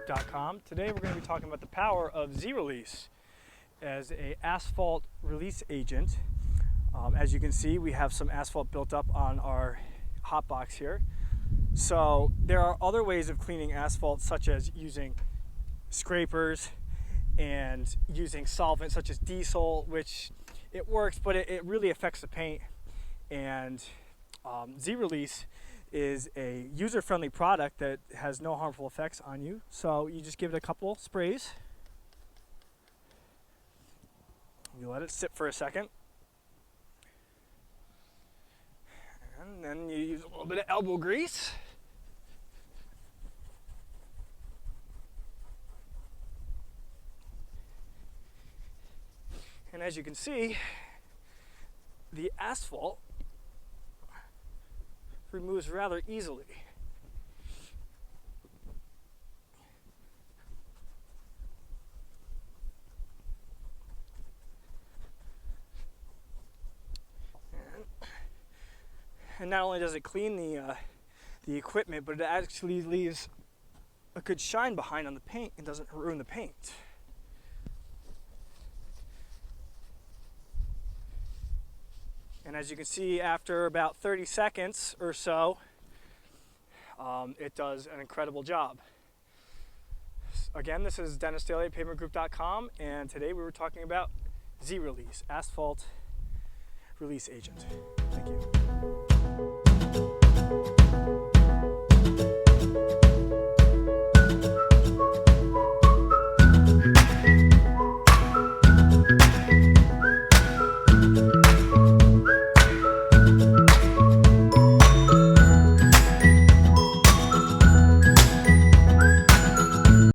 pavers.com. Today we're going to be talking about the power of ZRelease as an asphalt release agent. As you can see, we have some asphalt built up on our hot box here. So there are other ways of cleaning asphalt, such as using scrapers and using solvents such as diesel, which it works, but it really affects the paint. And ZRelease is a user-friendly product that has no harmful effects on you. So you just give it a couple sprays. You let it sit for a second. And then you use a little bit of elbow grease. And as you can see, the asphalt removes rather easily. And not only does it clean the equipment, but it actually leaves a good shine behind on the paint and doesn't ruin the paint. And as you can see, after about 30 seconds or so, it does an incredible job. Again, this is Dennis Daly at pavergroup.com, and today we were talking about ZRelease, asphalt release agent. Thank you.